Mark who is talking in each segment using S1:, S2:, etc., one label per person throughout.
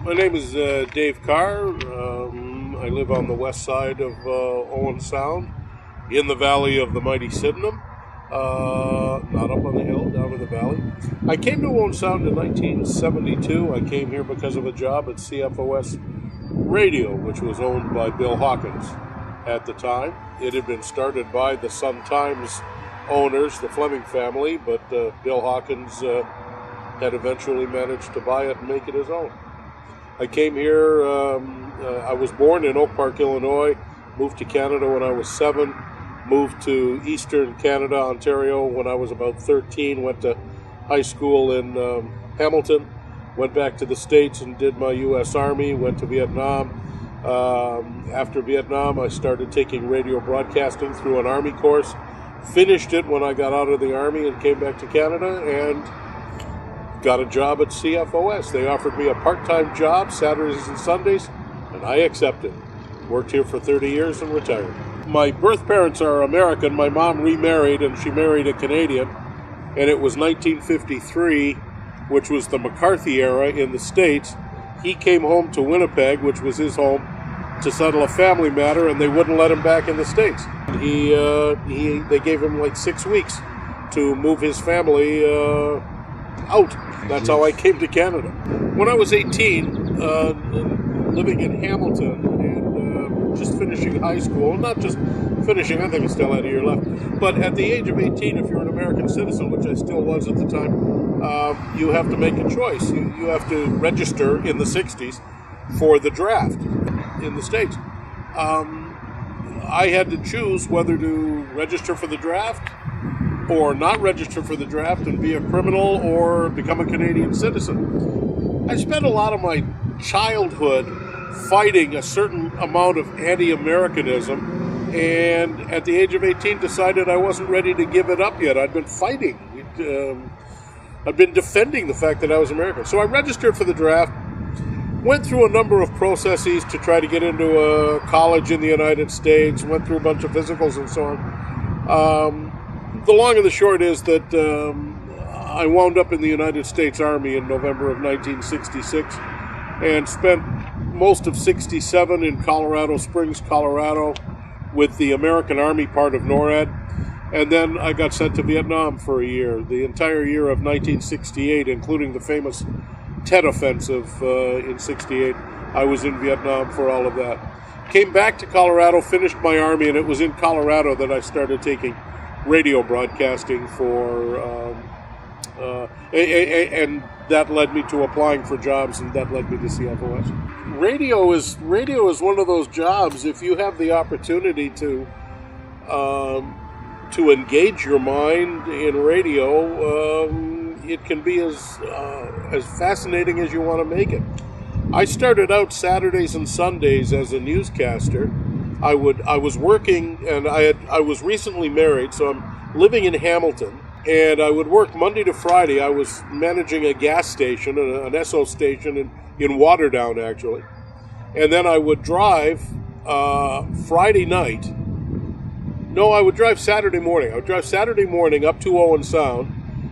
S1: My name is Dave Carr. I live on the west side of Owen Sound, in the valley of the mighty Sydenham. Not up on the hill, down in the valley. I came to Owen Sound in 1972. I came here because of a job at CFOS Radio, which was owned by Bill Hawkins at the time. It had been started by the Sun-Times owners, the Fleming family, but Bill Hawkins had eventually managed to buy it and make it his own. I came here, I was born in Oak Park, Illinois, moved to Canada when I was 7, moved to Eastern Canada, Ontario when I was about 13, went to high school in Hamilton, went back to the States and did my U.S. Army, went to Vietnam. After Vietnam, I started taking radio broadcasting through an Army course, finished it when I got out of the Army and came back to Canada, and got a job at CFOS. They offered me a part-time job, Saturdays and Sundays, and I accepted. Worked here for 30 years and retired. My birth parents are American. My mom remarried, and she married a Canadian, and it was 1953, which was the McCarthy era in the States. He came home to Winnipeg, which was his home, to settle a family matter, and they wouldn't let him back in the States. They gave him like 6 weeks to move his family out. That's how I came to Canada. When I was 18, living in Hamilton and just finishing high school, not just finishing, I think I still had a year left, but at the age of 18, if you're an American citizen, which I still was at the time, you have to make a choice. You have to register in the 60s for the draft in the States. I had to choose whether to register for the draft or not register for the draft and be a criminal or become a Canadian citizen. I spent a lot of my childhood fighting a certain amount of anti-Americanism, and at the age of 18 decided I wasn't ready to give it up yet. I'd been fighting. I'd been defending the fact that I was American. So I registered for the draft, went through a number of processes to try to get into a college in the United States, went through a bunch of physicals and so on. The long and the short is that I wound up in the United States Army in November of 1966 and spent most of 67 in Colorado Springs, Colorado, with the American Army part of NORAD. And then I got sent to Vietnam for a year. The entire year of 1968, including the famous Tet Offensive in 68, I was in Vietnam for all of that. Came back to Colorado, finished my Army, and it was in Colorado that I started taking radio broadcasting for, and that led me to applying for jobs, and that led me to CFOS. Radio is one of those jobs. If you have the opportunity to engage your mind in radio, it can be as fascinating as you want to make it. I started out Saturdays and Sundays as a newscaster. I was working, and I was recently married, so I'm living in Hamilton, and I would work Monday to Friday. I was managing a gas station, an Esso station in Waterdown, actually. And then I would drive Friday night. No, I would drive Saturday morning. I would drive Saturday morning up to Owen Sound,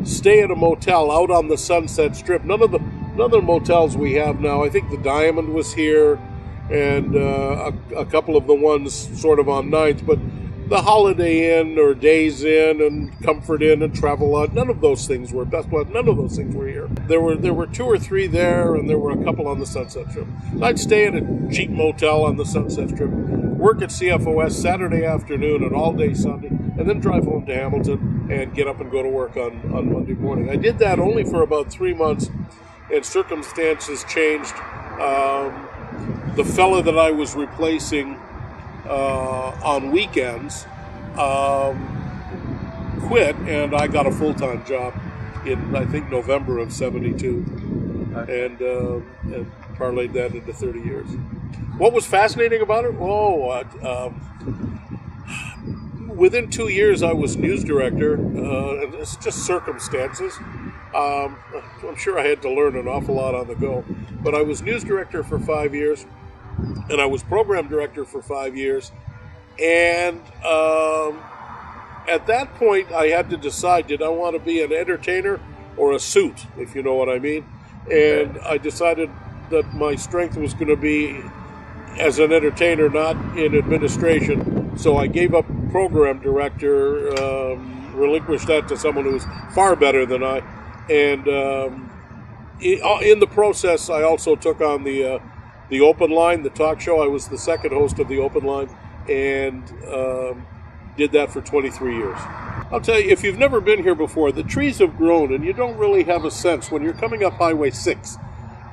S1: stay at a motel out on the Sunset Strip. None of the motels we have now. I think the Diamond was here, and a couple of the ones sort of on 9th, but the Holiday Inn or Days Inn and Comfort Inn and Travelodge, none of those things were Best Buy. None of those things were here. There were 2 or 3 there, and there were a couple on the Sunset Strip. I'd stay at a cheap motel on the Sunset Strip, work at CFOS Saturday afternoon and all day Sunday, and then drive home to Hamilton and get up and go to work on Monday morning. I did that only for about 3 months, and circumstances changed. The fella that I was replacing on weekends quit, and I got a full-time job in, I think, November of 72, and parlayed that into 30 years. What was fascinating about it? Within 2 years, I was news director, and it's just circumstances. I'm sure I had to learn an awful lot on the go, but I was news director for 5 years, and I was program director for 5 years, and at that point, I had to decide, did I want to be an entertainer or a suit, if you know what I mean? And I decided that my strength was going to be as an entertainer, not in administration. So I gave up program director, relinquished that to someone who was far better than I. And in the process, I also took on the Open Line, the talk show. I was the second host of the Open Line, and did that for 23 years. I'll tell you, if you've never been here before, the trees have grown, and you don't really have a sense when you're coming up Highway 6,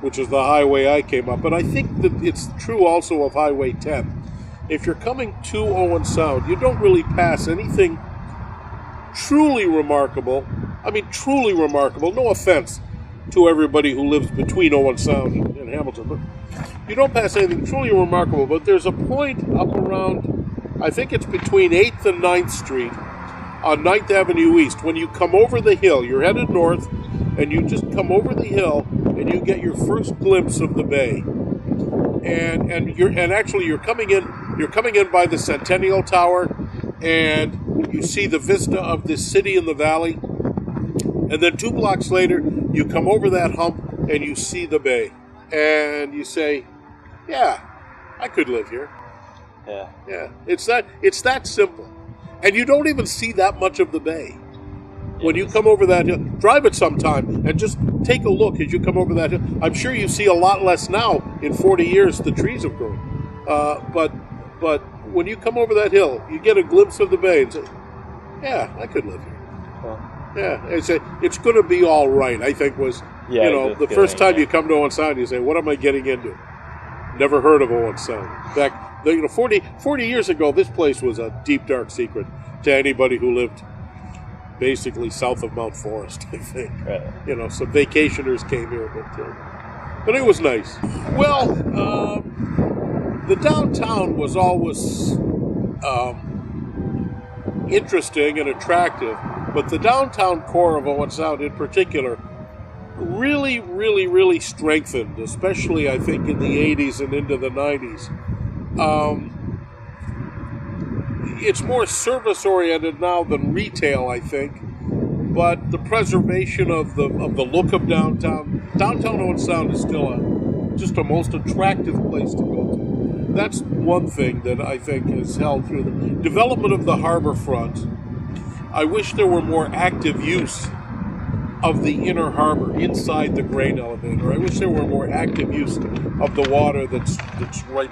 S1: which is the highway I came up. But I think that it's true also of Highway 10. If you're coming to Owen Sound, you don't really pass anything truly remarkable. I mean, truly remarkable. No offense to everybody who lives between Owen Sound and Hamilton, but you don't pass anything truly remarkable. But there's a point up around, I think it's between 8th and 9th Street on 9th Avenue East. When you come over the hill, you're headed north, and you just come over the hill, and you get your first glimpse of the bay. And actually you're coming in by the Centennial Tower, and you see the vista of this city in the valley. And then 2 blocks later, you come over that hump and you see the bay. And you say, yeah, I could live here.
S2: Yeah.
S1: Yeah. It's that simple. And you don't even see that much of the bay. When you come over that hill, drive it sometime and just take a look as you come over that hill. I'm sure you see a lot less now. In 40 years, the trees have grown. But when you come over that hill, you get a glimpse of the bay and say, yeah, I could live here.
S2: Huh.
S1: Yeah, it's going to be all right, I think was, the first time you come to Owen Sound, you say, what am I getting into? Never heard of Owen Sound. In fact, 40 years ago, this place was a deep, dark secret to anybody who lived basically south of Mount Forest, I think.
S2: Right.
S1: Some vacationers came here, but it was nice. Well, the downtown was always interesting and attractive, but the downtown core of Owen Sound in particular really, really, really strengthened, especially I think in the 80s and into the 90s. It's more service-oriented now than retail, I think, but the preservation of the look of downtown Owen Sound is still just a most attractive place to go to. That's one thing that I think has held through the development of the harbor front. I wish there were more active use of the inner harbor inside the grain elevator. I wish there were more active use of the water that's right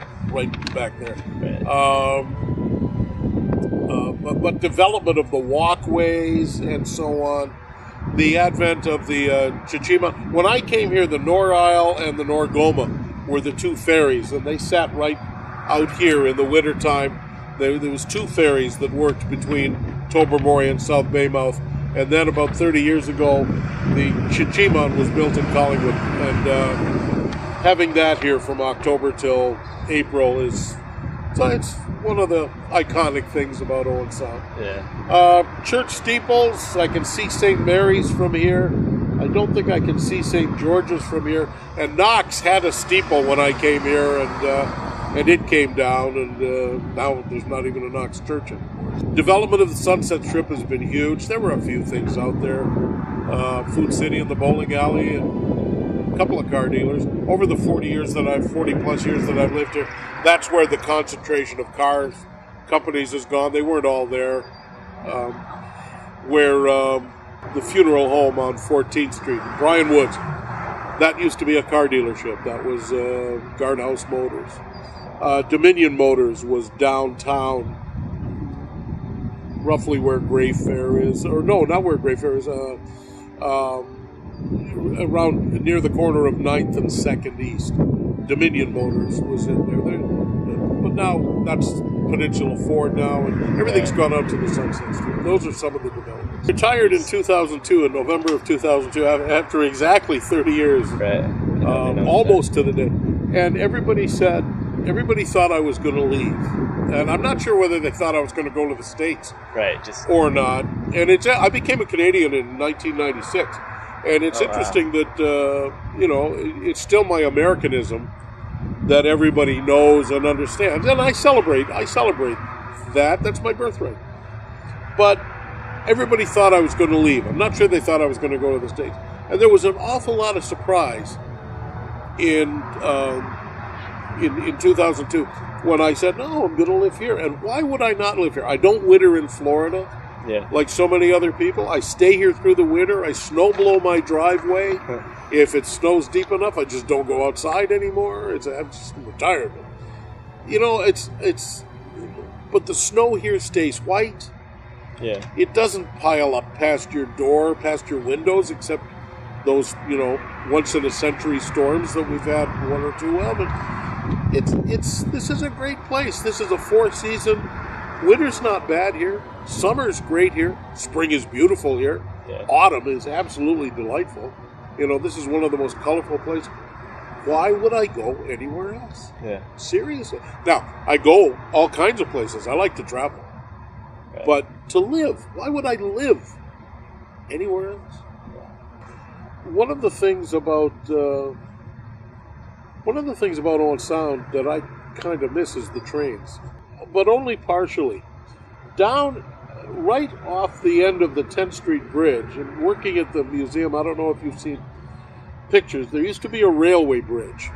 S1: back there. But development of the walkways and so on, the advent of the Chichima. When I came here, the Nor Isle and the Norgoma were the 2 ferries, and they sat right out here in the wintertime. There was 2 ferries that worked between Tobermory and South Baymouth. And then about 30 years ago, the Chichima was built in Collingwood. And having that here from October till April it's one of the iconic things about Owen Sound.
S2: Yeah.
S1: Church steeples, I can see St. Mary's from here. I don't think I can see St. George's from here. And Knox had a steeple when I came here, and it came down, and now there's not even a Knox church anymore. Development of the Sunset Strip has been huge. There were a few things out there. Food City and the bowling alley, and a couple of car dealers. Over the 40 plus years that I've lived here, that's where the concentration of car companies has gone. They weren't all there. The funeral home on 14th Street, Brian Woods, that used to be a car dealership. That was Guardhouse Motors. Dominion Motors was downtown, roughly where Gray Fair is. Or no, not where Gray Fair is. Around near the corner of 9th and 2nd East. Dominion Motors was in there. But now that's Peninsula Ford now, and everything's gone out to the Sunset Strip. Those are some of the developments. Retired in 2002, in November of 2002, after exactly 30 years.
S2: Right.
S1: Almost to the day. And everybody thought I was going to leave. And I'm not sure whether they thought I was going to go to the States.
S2: Right.
S1: Or not. And I became a Canadian in 1996. And it's interesting that, it's still my Americanism that everybody knows and understands. And I celebrate that. That's my birthright. But everybody thought I was going to leave. I'm not sure they thought I was going to go to the States. And there was an awful lot of surprise in 2002 when I said, no, I'm going to live here. And why would I not live here? I don't winter in Florida like so many other people. I stay here through the winter. I snow blow my driveway. If it snows deep enough, I just don't go outside anymore. I'm just retired. You know, but the snow here stays white.
S2: Yeah.
S1: It doesn't pile up past your door, past your windows, except those, once in a century storms that we've had one or two of. And this is a great place. This is a 4-season. Winter's not bad here. Summer's great here. Spring is beautiful here.
S2: Yeah.
S1: Autumn is absolutely delightful. This is one of the most colorful places. Why would I go anywhere else?
S2: Yeah.
S1: Seriously. Now, I go all kinds of places. I like to travel.
S2: Right.
S1: But to live, why would I live anywhere else? One of the things about Owen Sound that I kind of miss is the trains, but only partially. Down right off the end of the 10th Street Bridge, and working at the museum, I don't know if you've seen pictures, there used to be a railway bridge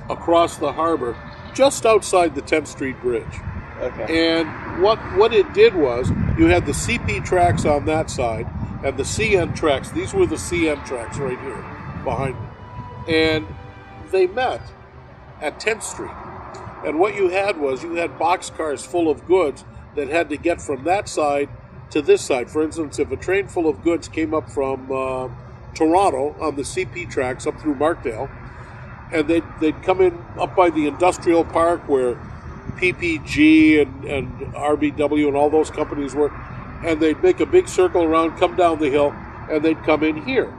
S1: across the harbor just outside the 10th Street Bridge.
S2: Okay.
S1: And what it did was, you had the CP tracks on that side, and the CN tracks. These were the CN tracks right here, behind me. And they met at 10th Street. And what you had boxcars full of goods that had to get from that side to this side. For instance, if a train full of goods came up from Toronto on the CP tracks up through Markdale, and they'd come in up by the industrial park where PPG and RBW and all those companies were, and they'd make a big circle around, come down the hill, and they'd come in here.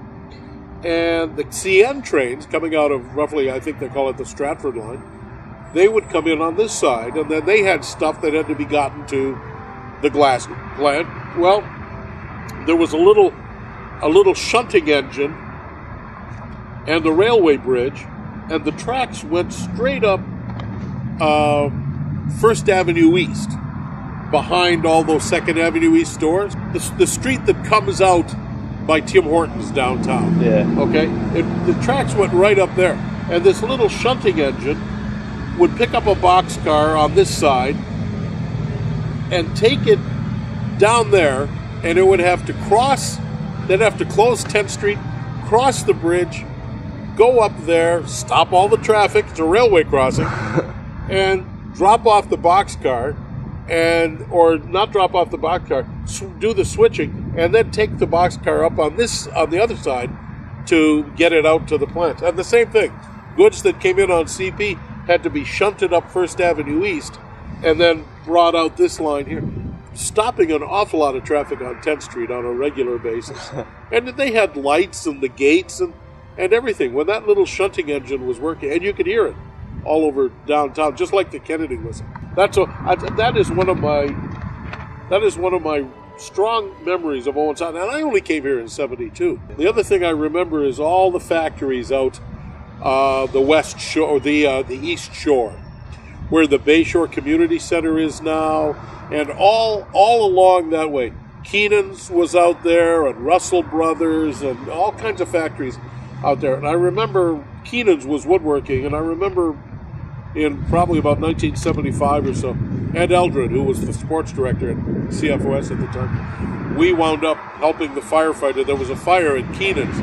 S1: And the CN trains coming out of roughly, I think they call it the Stratford line, they would come in on this side, and then they had stuff that had to be gotten to the glass plant. Well, there was a little shunting engine and the railway bridge, and the tracks went straight up First Avenue East, behind all those Second Avenue East stores. The street that comes out by Tim Hortons downtown.
S2: Yeah.
S1: Okay? The tracks went right up there. And this little shunting engine would pick up a boxcar on this side and take it down there, and it would have to cross, they'd have to close 10th Street, cross the bridge, go up there, stop all the traffic, it's a railway crossing, and drop off the boxcar, or not drop off the boxcar, do the switching, and then take the boxcar up on the other side to get it out to the plant. And the same thing, goods that came in on CP had to be shunted up First Avenue East and then brought out this line here, stopping an awful lot of traffic on 10th Street on a regular basis. And they had lights and the gates and everything. When that little shunting engine was working, and you could hear it all over downtown, just like the Kennedy whistle. That is one of my strong memories of Owen Sound. And I only came here in '72. The other thing I remember is all the factories out the West Shore, the East Shore, where the Bayshore Community Center is now, and all along that way. Keenan's was out there, and Russell Brothers, and all kinds of factories out there. And I remember Keenan's was woodworking, and I remember in probably about 1975 or so, Ed Eldred, who was the sports director at CFOS at the time, we wound up helping the firefighter. There was a fire at Keenan's,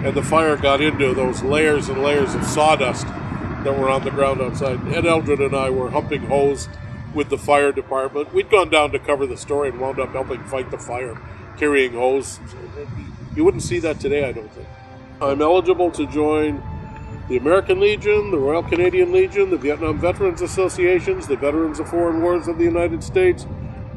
S1: and the fire got into those layers and layers of sawdust that were on the ground outside. Ed Eldred and I were humping hose with the fire department. We'd gone down to cover the story and wound up helping fight the fire, carrying hose. You wouldn't see that today, I don't think. I'm eligible to join the American Legion, the Royal Canadian Legion, the Vietnam Veterans Associations, the Veterans of Foreign Wars of the United States.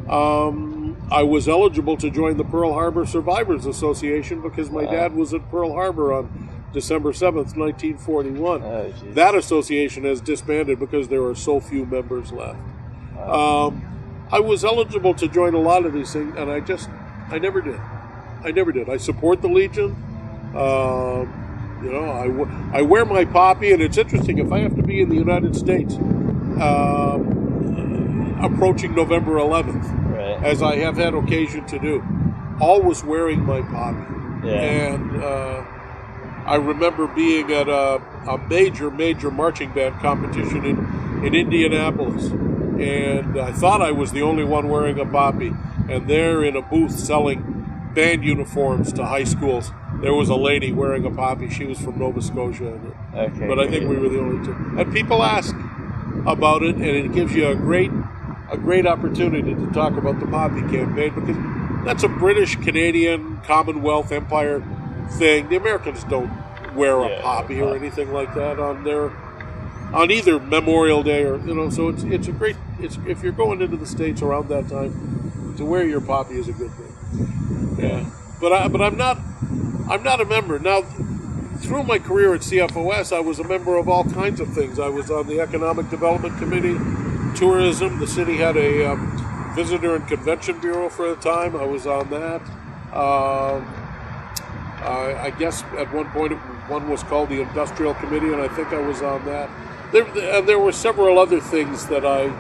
S1: I was eligible to join the Pearl Harbor Survivors Association because my dad was at Pearl Harbor on December 7th, 1941.
S2: Oh,
S1: that association has disbanded because there are so few members left. I was eligible to join a lot of these things, and I never did. I support the Legion. I wear my poppy, and it's interesting, if I have to be in the United States approaching November 11th,
S2: right,
S1: as I have had occasion to do, always wearing my poppy.
S2: Yeah.
S1: And I remember being at a major marching band competition in Indianapolis, and I thought I was the only one wearing a poppy. And there, in a booth selling band uniforms to high schools, there was a lady wearing a poppy. She was from Nova Scotia,
S2: Okay.
S1: but I think we were the only two. And people ask about it, and it gives you a great opportunity to talk about the poppy campaign, because that's a British, Canadian, Commonwealth, Empire thing. The Americans don't wear a poppy or anything like that on either Memorial Day or So it's a great. If you're going into the States around that time, to wear your poppy is a good thing. Yeah, but I'm not a member now. Through my career at CFOS, I was a member of all kinds of things. I was on the Economic Development Committee, tourism. The city had a visitor and convention bureau for a time. I was on that. I guess at one point one was called the Industrial Committee, and I think I was on that. There were several other things that I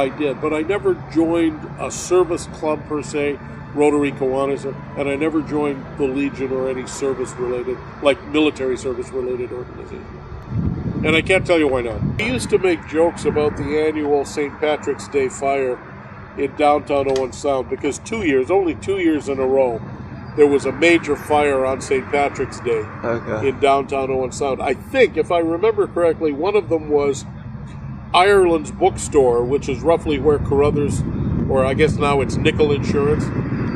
S1: did, but I never joined a service club per se, Rotary Kiwanis, and I never joined the Legion or any service-related, like military service-related organization. And I can't tell you why not. We used to make jokes about the annual St. Patrick's Day fire in downtown Owen Sound, because only 2 years in a row, there was a major fire on St. Patrick's Day in downtown Owen Sound. I think, if I remember correctly, one of them was Ireland's bookstore, which is roughly where Carruthers, or I guess now it's Nickel Insurance,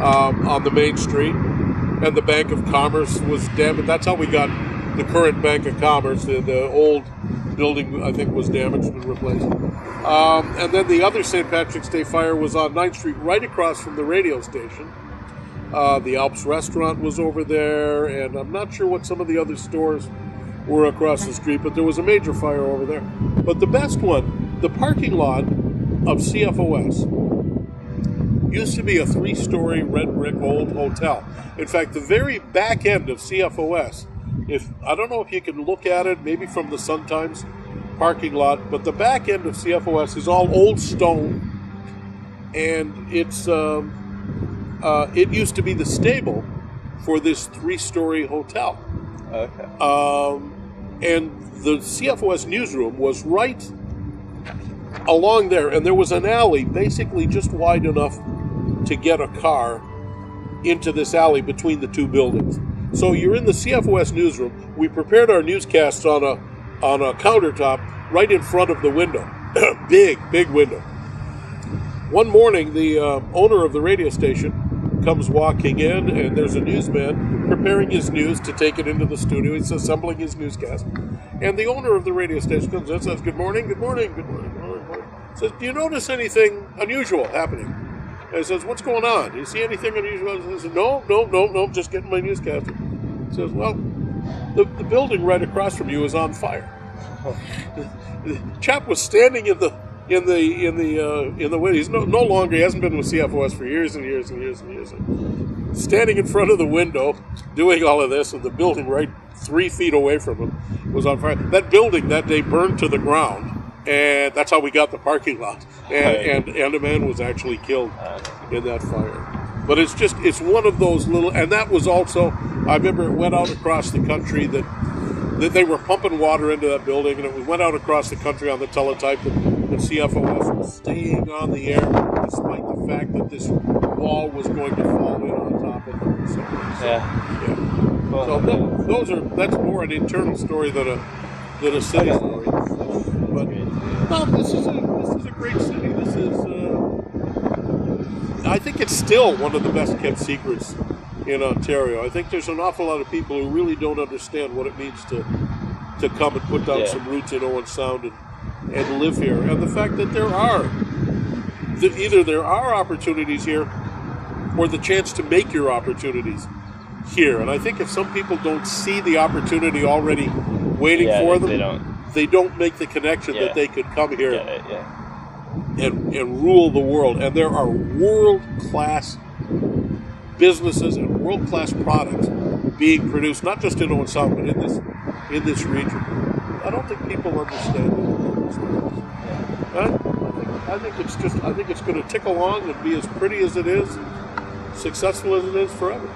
S1: on the main street, and the Bank of Commerce was damaged. That's how we got the current Bank of Commerce. The old building, I think, was damaged and replaced. And then the other St. Patrick's Day fire was on 9th Street, right across from the radio station. The Alps restaurant was over there, and I'm not sure what some of the other stores were across the street, but there was a major fire over there. But the best one, the parking lot of CFOS, used to be a 3-story red brick old hotel. In fact, the very back end of CFOS, I don't know if you can look at it, maybe from the Sun-Times parking lot, but the back end of CFOS is all old stone, and it's it used to be the stable for this 3-story hotel.
S2: Okay.
S1: And the CFOS newsroom was right along there, and there was an alley basically just wide enough to get a car into this alley between the two buildings. So you're in the CFOS newsroom. We prepared our newscasts on a countertop right in front of the window. big window. One morning, the owner of the radio station comes walking in, and there's a newsman preparing his news to take it into the studio. He's assembling his newscast. And the owner of the radio station comes in and says, "Good morning, good morning, good morning, good morning, good morning." Says, "Do you notice anything unusual happening?" And he says, "What's going on? Do you see anything unusual?" He says, No, just getting my newscast." He says, "Well, the building right across from you is on fire." The chap was standing in the window. He's no longer. He hasn't been with CFOS for years and years and years and years. Standing in front of the window, doing all of this, and the building right 3 feet away from him was on fire. That building that day burned to the ground, and that's how we got the parking lot. And a man was actually killed in that fire. But it's one of those little. And that was also, I remember it went out across the country that they were pumping water into that building, and it went out across the country on the teletype that CFOS was staying on the air despite the fact that this wall was going to fall in on top of them. So, Well, so that's more an internal story than a city story. But no, this is a great city. This is I think it's still one of the best kept secrets in Ontario. I think there's an awful lot of people who really don't understand what it means to come and put down some roots in Owen Sound and live here. And the fact that either there are opportunities here or the chance to make your opportunities here. And I think if some people don't see the opportunity already waiting for them, they don't make the connection that they could come here and rule the world. And there are world-class businesses and world-class products being produced, not just in Owen Sound, but in this region. I don't think people understand that. I think it's going to tick along and be as pretty as it is, successful as it is forever.